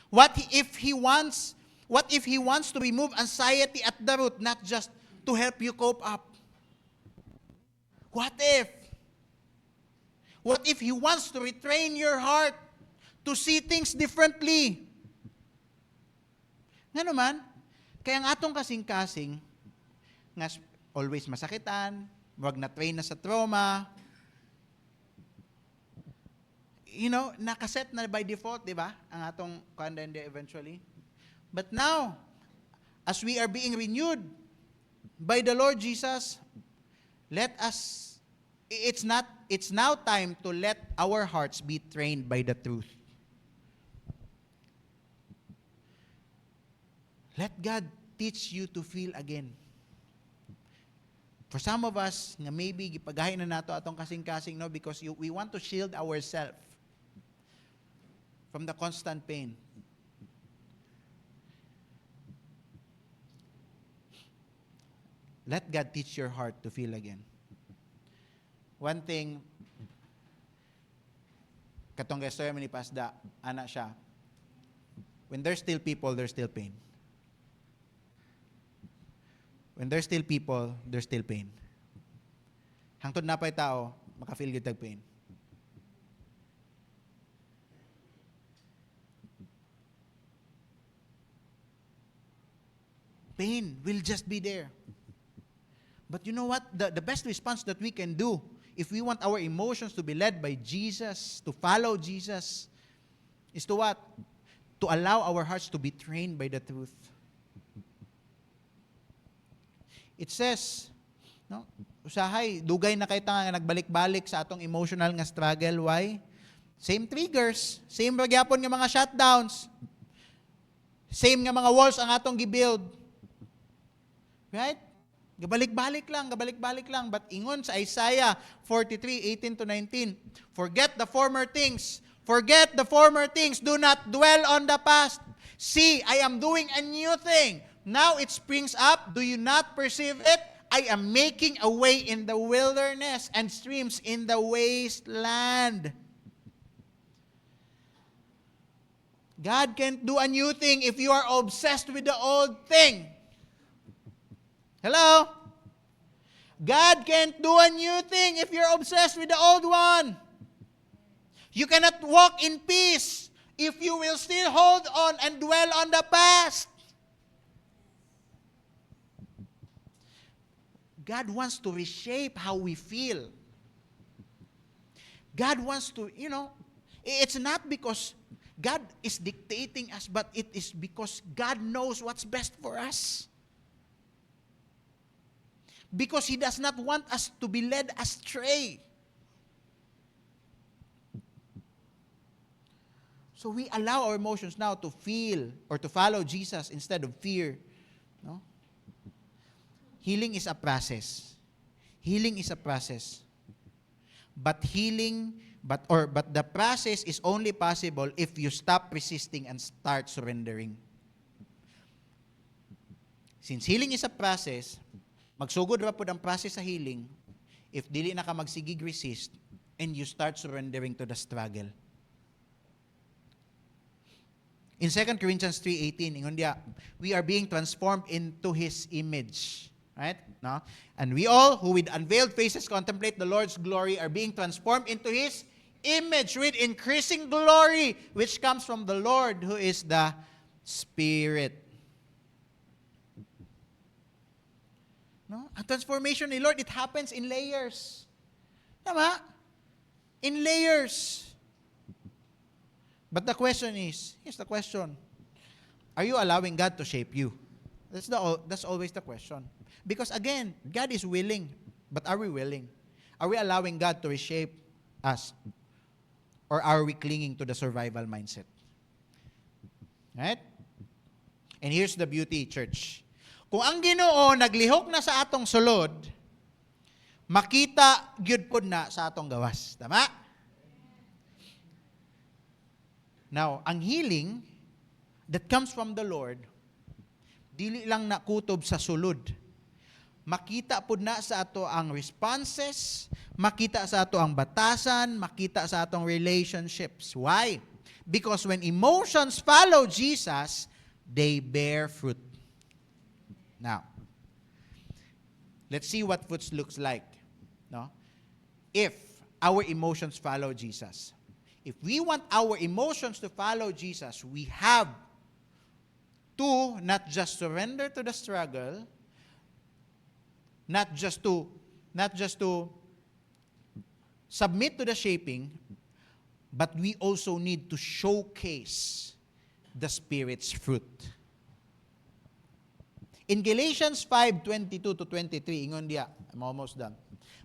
What if He wants to remove anxiety at the root, not just to help you cope up? What if He wants to retrain your heart to see things differently? Nga naman, kaya ang atong kasing-kasing, nga always masakitan, wag na train na sa trauma, nakaset na by default, di ba? Ang atong kandende eventually. But now, as we are being renewed by the Lord Jesus, it's now time to let our hearts be trained by the truth. Let God teach you to feel again. For some of us, nga maybe gipagahin na nato atong kasing-kasing, no, because we want to shield ourselves from the constant pain. Let God teach your heart to feel again. One thing, katong gesture ni Pasda, ana siya, when there's still people, there's still pain. When there's still people, there's still pain. Hangtod na pa'y tao, makafeel gyud tag pain. Pain will just be there. But you know what? The best response that we can do, if we want our emotions to be led by Jesus, to follow Jesus, is to what? To allow our hearts to be trained by the truth. It says, no, usahay, dugay na kay nga nagbalik-balik sa atong emotional nga struggle. Why? Same triggers, same ragyapon nga mga shutdowns, same nga mga walls ang atong gibuild. Right? Gabalik-balik lang. But ingon sa Isaiah 43:18-19, forget the former things. Do not dwell on the past. See, I am doing a new thing. Now it springs up. Do you not perceive it? I am making a way in the wilderness and streams in the wasteland. God can't do a new thing if you are obsessed with the old thing. Hello? God can't do a new thing if you're obsessed with the old one. You cannot walk in peace if you will still hold on and dwell on the past. God wants to reshape how we feel. God wants to, it's not because God is dictating us, but it is because God knows what's best for us. Because He does not want us to be led astray. So we allow our emotions now to feel or to follow Jesus instead of fear. No? Healing is a process. But the process is only possible if you stop resisting and start surrendering. Since healing is a process, magsugod ra pud ang process sa healing if dili na ka magsigig resist and you start surrendering to the struggle. In 2 Corinthians 3:18, ingon diya, we are being transformed into His image. Right? No? And we all, who with unveiled faces contemplate the Lord's glory, are being transformed into His image with increasing glory, which comes from the Lord, who is the Spirit. No? Ang transformation ni Lord, it happens in layers. Tama? In layers. But the question is, here's the question. Are you allowing God to shape you? That's always the question. Because again, God is willing. But are we willing? Are we allowing God to reshape us? Or are we clinging to the survival mindset? Right? And here's the beauty, church. Kung ang Ginoo naglihok na sa atong sulod, makita gyud pod na sa atong gawas. Tama? Now, ang healing that comes from the Lord, dili lang nakutob sa sulod. Makita pod na sa ato ang responses, makita sa ato ang batasan, makita sa atong relationships. Why? Because when emotions follow Jesus, they bear fruit. Now, let's see what fruit looks like. No? If our emotions follow Jesus. If we want our emotions to follow Jesus, we have to not just surrender to the struggle, not just to submit to the shaping, but we also need to showcase the Spirit's fruit. In Galatians 5:22-23, ingon diya, I'm almost done.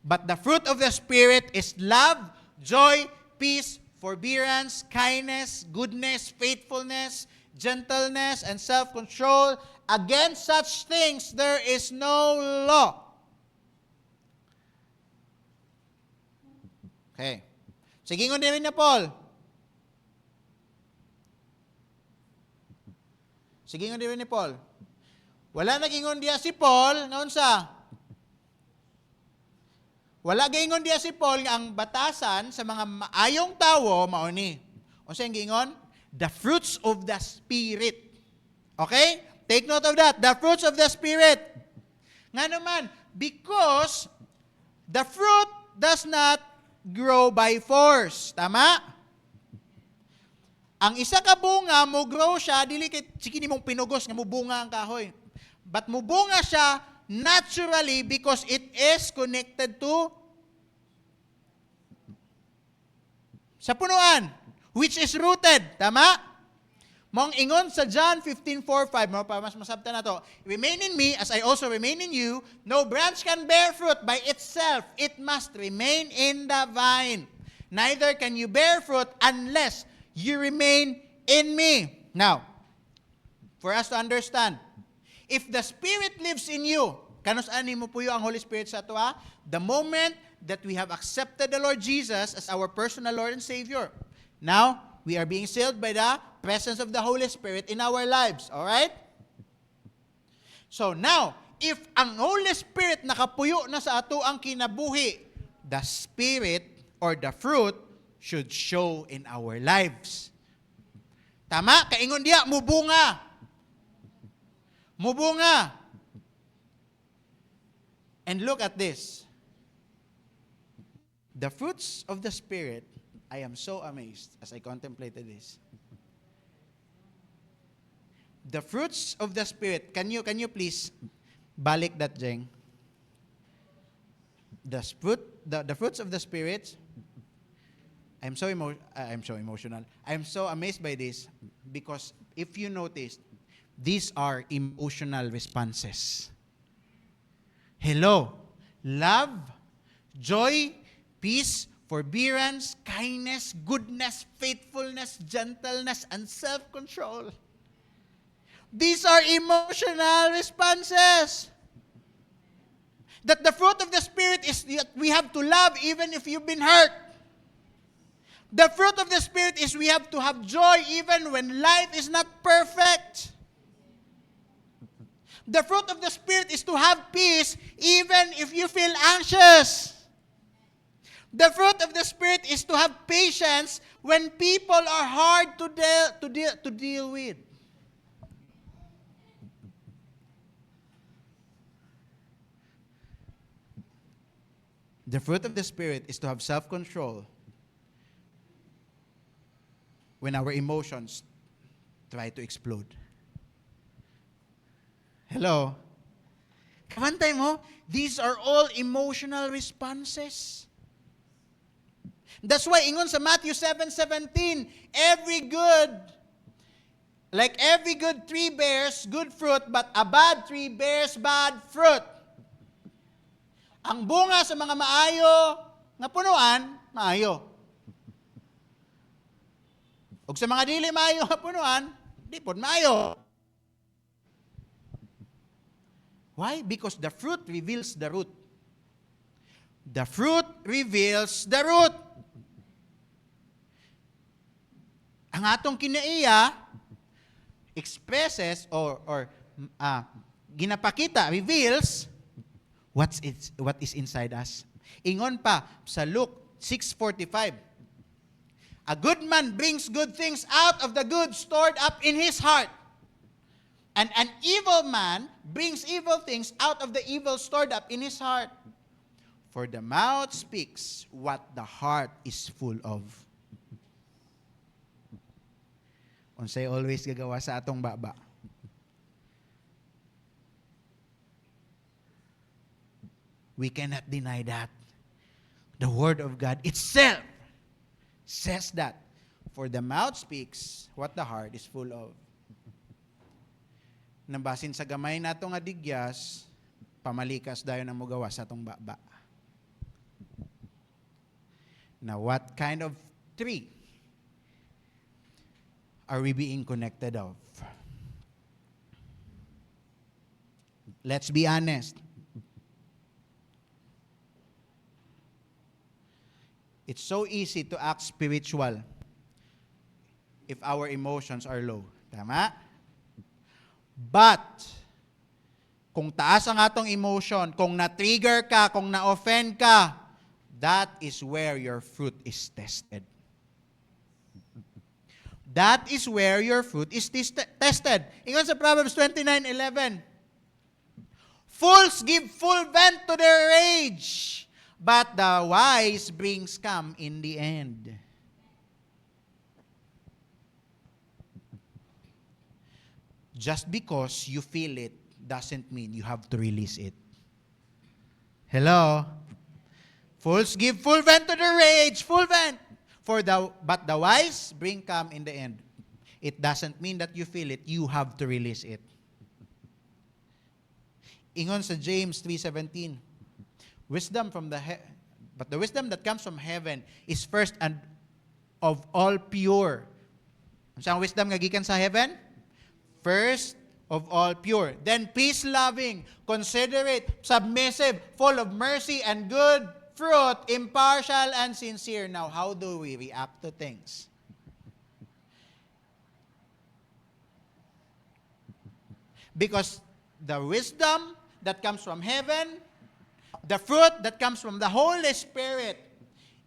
But the fruit of the Spirit is love, joy, peace, forbearance, kindness, goodness, faithfulness, gentleness, and self-control. Against such things there is no law. Okay. Sige ngon din na Paul. Sige ngon din ni Paul. Wala nagingon diya si Paul, naunsa? Wala gingon diya si Paul nga ang batasan sa mga maayong tawo mauni. Unsa ang gingon? The fruits of the Spirit. Okay? Take note of that. The fruits of the Spirit. Nga naman, because the fruit does not grow by force. Tama? Ang isa ka bunga, mo grow siya, dili kay sige nimong pinugos nga mo bunga ang kahoy. But mo bunga siya naturally because it is connected to sa punuan, which is rooted. Tama? Mong ingon sa John 15:4-5, mo para mas masabtan na to. Remain in me as I also remain in you. No branch can bear fruit by itself. It must remain in the vine. Neither can you bear fruit unless you remain in me. Now, for us to understand, if the Spirit lives in you, kanos ani mo puyo ang Holy Spirit sa ato ha? The moment that we have accepted the Lord Jesus as our personal Lord and Savior. Now, we are being sealed by the presence of the Holy Spirit in our lives. Alright? So now, if ang Holy Spirit nakapuyo na sa ato ang kinabuhi, the Spirit or the fruit should show in our lives. Tama? Kaingon diya, mubunga. Mubunga. And look at this. The fruits of the Spirit, I am so amazed as I contemplated this. The fruits of the Spirit, can you please balik that, Jeng? The fruits of the Spirit, I'm so emotional. I'm so amazed by this because if you notice, these are emotional responses. Hello. Love, joy, peace, forbearance, kindness, goodness, faithfulness, gentleness, and self-control. These are emotional responses. That the fruit of the Spirit is that we have to love even if you've been hurt. The fruit of the Spirit is we have to have joy even when life is not perfect. The fruit of the Spirit is to have peace even if you feel anxious. The fruit of the Spirit is to have patience when people are hard to deal with. The fruit of the Spirit is to have self-control when our emotions try to explode. Hello? Kamantay mo, these are all emotional responses. That's why ingon sa Matthew 7:17, every good tree bears good fruit, but a bad tree bears bad fruit. Ang bunga sa mga maayo nga punuan, maayo. Ug sa mga dili maayo nga punuan, di pod maayo. Why? Because the fruit reveals the root. The fruit reveals the root. Ang atong kinaiya expresses or ginapakita, reveals what is inside us. Ingon pa sa Luke 6:45. A good man brings good things out of the good stored up in his heart. And an evil man brings evil things out of the evil stored up in his heart. For the mouth speaks what the heart is full of. Unsay always gagawa sa atong baba. We cannot deny that. The Word of God itself says that. For the mouth speaks what the heart is full of. Nabasin sa gamay nato nga digyas, pamalikas dayon ang mugawa sa atong baba. Now, what kind of tree are we being connected of? Let's be honest. It's so easy to act spiritual if our emotions are low. Tama? But, kung taas ang atong emotion, kung na-trigger ka, kung na-offend ka, that is where your fruit is tested. That is where your fruit is tested. Ingon sa Proverbs 29:11. Fools give full vent to their rage, but the wise brings calm in the end. Just because you feel it doesn't mean you have to release it. Hello? Fools give full vent to their rage, full vent. But the wise bring calm in the end. It doesn't mean that you feel it, you have to release it. Ingon sa James 3:17, but the wisdom that comes from heaven is first and of all pure. Ang wisdom nga gikan sa heaven? First of all pure. Then peace-loving, considerate, submissive, full of mercy and good fruit, impartial and sincere. Now, how do we react to things? Because the wisdom that comes from heaven, the fruit that comes from the Holy Spirit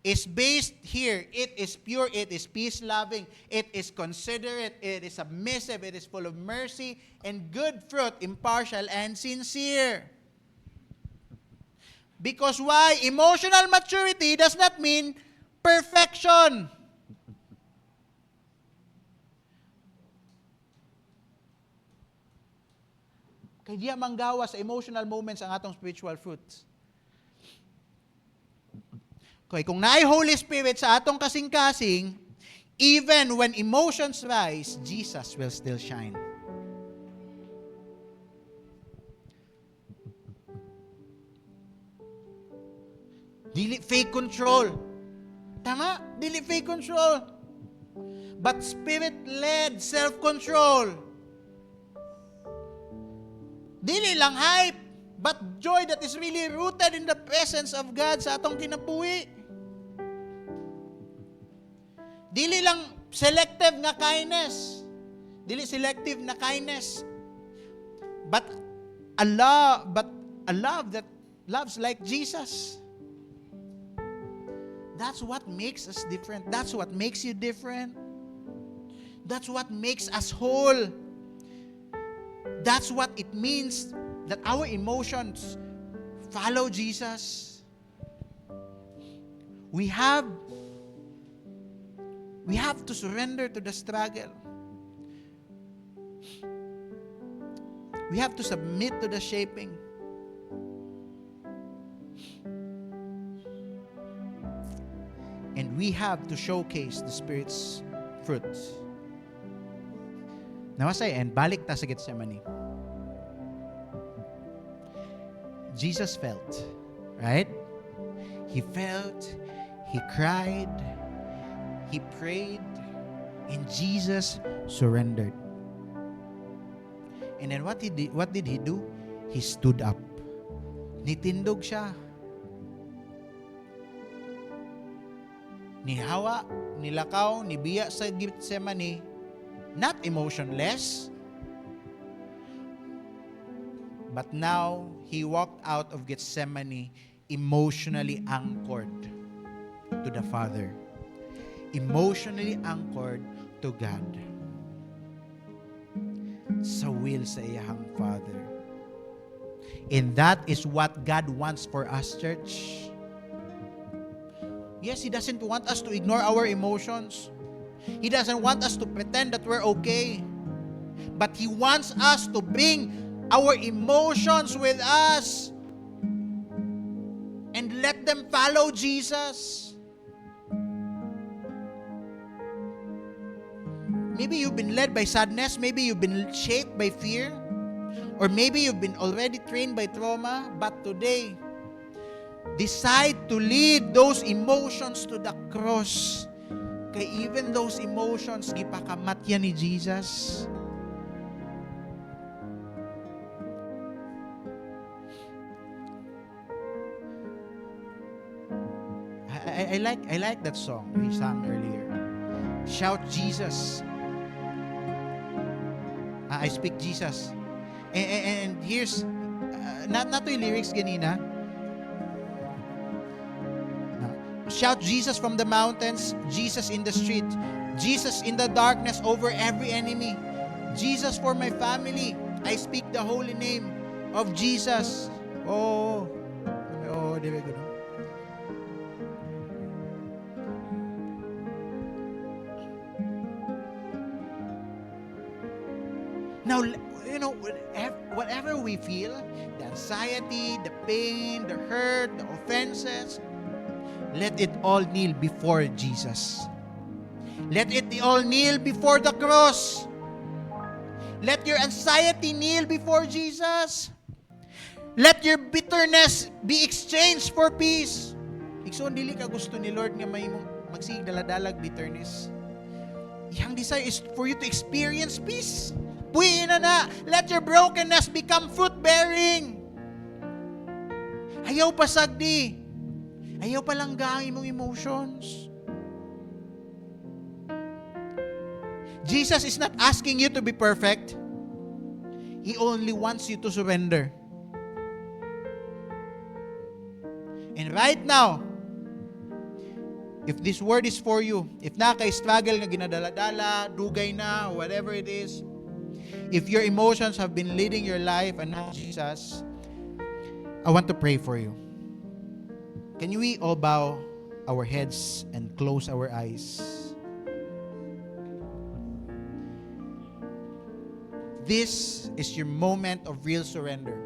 is based here. It is pure, it is peace-loving, it is considerate, it is submissive, it is full of mercy and good fruit, impartial and sincere. Because why? Emotional maturity does not mean perfection. Kaya diya manggawa sa emotional moments ang atong spiritual fruits. Okay, kung naay Holy Spirit sa atong kasing-kasing, even when emotions rise, Jesus will still shine. Dili fake control. Tama? Dili fake control. But spirit-led self-control. Dili lang hype, but joy that is really rooted in the presence of God sa atong kinabuhi. Dili lang selective na kindness. Dili selective na kindness. But a love that loves like Jesus. That's what makes us different. That's what makes you different. That's what makes us whole. That's what it means that our emotions follow Jesus. We have to surrender to the struggle. We have to submit to the shaping. And we have to showcase the Spirit's fruits. Now as I end, balik ta sa Gethsemane. Jesus felt, right? He felt, he cried, he prayed, and Jesus surrendered. And then what did he do? He stood up. Nitindog siya. Nihawa, nilakaw, nibiya sa Gethsemane, not emotionless, but now he walked out of Gethsemane emotionally anchored to the Father, emotionally anchored to God, sa will sa iyahang Father. And that is what God wants for us, church. Yes, He doesn't want us to ignore our emotions. He doesn't want us to pretend that we're okay. But He wants us to bring our emotions with us and let them follow Jesus. Maybe you've been led by sadness. Maybe you've been shaped by fear. Or maybe you've been already trained by trauma. But today, decide to lead those emotions to the cross. Kaya even those emotions, gipakamat yan ni Jesus. I like that song we sang earlier. Shout Jesus. I speak Jesus. And here's, not yung lyrics ganina. Shout Jesus from the mountains, Jesus in the street, Jesus in the darkness over every enemy, Jesus for my family. I speak the holy name of Jesus. Oh, there we go. Now, whatever we feel, the anxiety, the pain, the hurt, the offenses, let it all kneel before Jesus. Let it all kneel before the cross. Let your anxiety kneel before Jesus. Let your bitterness be exchanged for peace. Ikson, dili ka gusto ni Lord nga may magsig daladalag bitterness. Iyang desire is for you to experience peace. Puyin na. Let your brokenness become fruit-bearing. Ayaw pasagdi. Ayaw palanggahin mong emotions. Jesus is not asking you to be perfect. He only wants you to surrender. And right now, if this word is for you, if na kay struggle nga ginadaladala, dugay na, whatever it is, if your emotions have been leading your life and not Jesus, I want to pray for you. Can we all bow our heads and close our eyes? This is your moment of real surrender.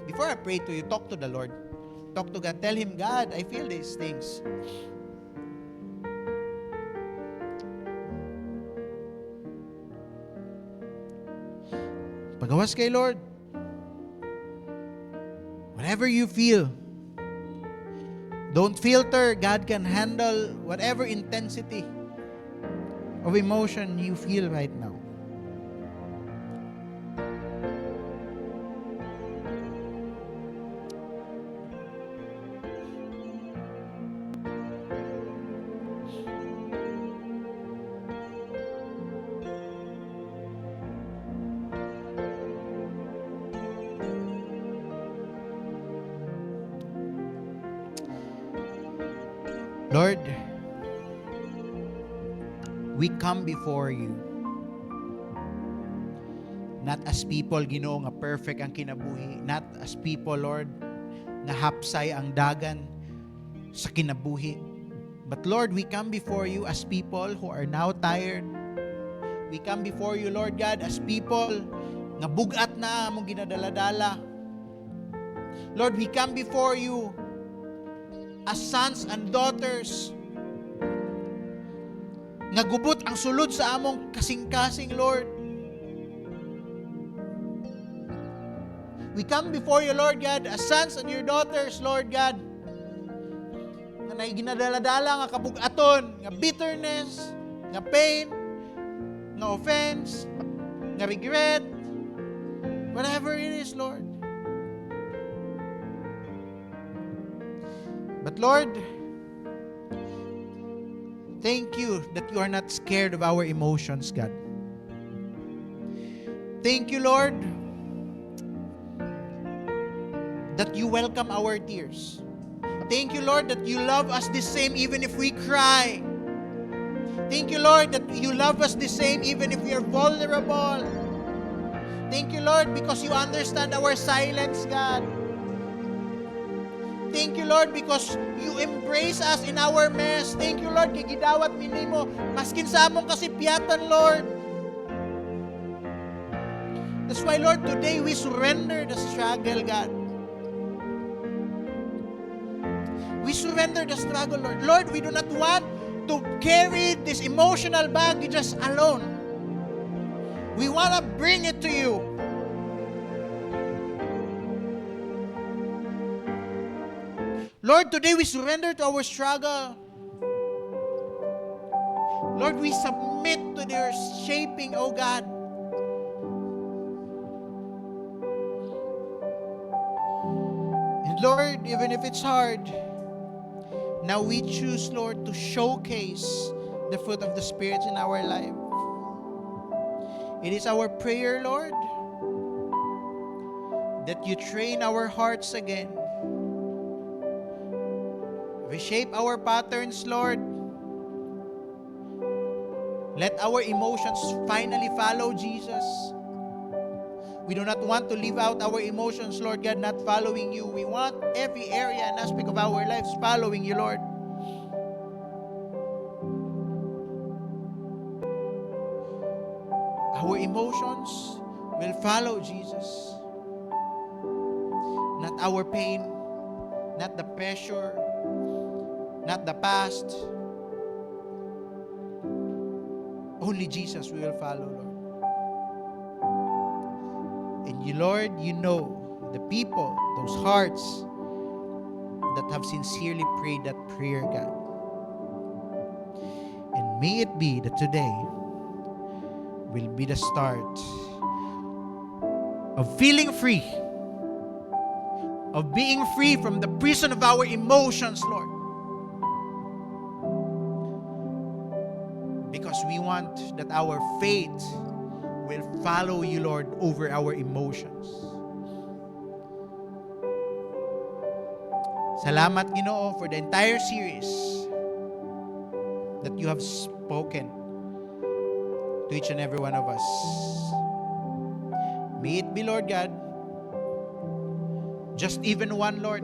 Before I pray to you, talk to the Lord. Talk to God. Tell Him, God, I feel these things. Pagawas kay Lord. Whatever you feel, don't filter. God can handle whatever intensity of emotion you feel right now. Lord, we come before you not as people, Ginoo, nga perfect ang kinabuhi. Not as people, Lord, nga hapsay ang dagan sa kinabuhi. But Lord, we come before you as people who are now tired. We come before you, Lord God, as people nga bugat na among ginadaladala. Lord, we come before you as sons and daughters nga gubot ang sulod sa among kasing-kasing, Lord. We come before you, Lord God, as sons and your daughters, Lord God, nga naiginadaladala nga kabugaton, nga bitterness, nga pain, nga offense, nga regret, whatever it is, Lord. But Lord, thank you that you are not scared of our emotions, God. Thank you, Lord, that you welcome our tears. Thank you, Lord, that you love us the same even if we cry. Thank you, Lord, that you love us the same even if we are vulnerable. Thank you, Lord, because you understand our silence, God. Thank you, Lord, because you embrace us in our mess. Thank you, Lord, kay gidawat mi nimo maskin sa among kasipyatan, Lord. That's why, Lord, today we surrender the struggle, God. We surrender the struggle, Lord. Lord, we do not want to carry this emotional baggage alone. We want to bring it to you. Lord, today we surrender to our struggle. Lord, we submit to their shaping, oh God. And Lord, even if it's hard, now we choose, Lord, to showcase the fruit of the Spirit in our life. It is our prayer, Lord, that you train our hearts again. Reshape our patterns, Lord. Let our emotions finally follow Jesus. We do not want to leave out our emotions, Lord God, not following you. We want every area and aspect of our lives following you, Lord. Our emotions will follow Jesus. Not our pain, not the pressure, not the past. Only Jesus we will follow, Lord. And you, Lord, you know the people, those hearts that have sincerely prayed that prayer, God. And may it be that today will be the start of feeling free, of being free from the prison of our emotions, Lord. Because we want that our faith will follow you, Lord, over our emotions. Salamat, Ginoo, for the entire series that you have spoken to each and every one of us. May it be, Lord God, just even one, Lord.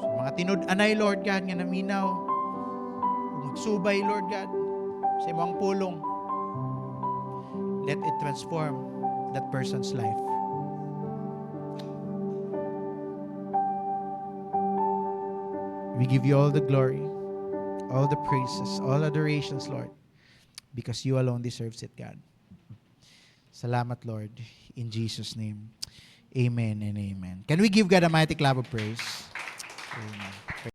So, mga tinud-anay, Lord God, nga naminaw, magsubay, Lord God, sa imong pulong, let it transform that person's life. We give you all the glory, all the praises, all adorations, Lord, because you alone deserves it, God. Salamat, Lord, in Jesus' name. Amen and amen. Can we give God a mighty clap of praise? Amen.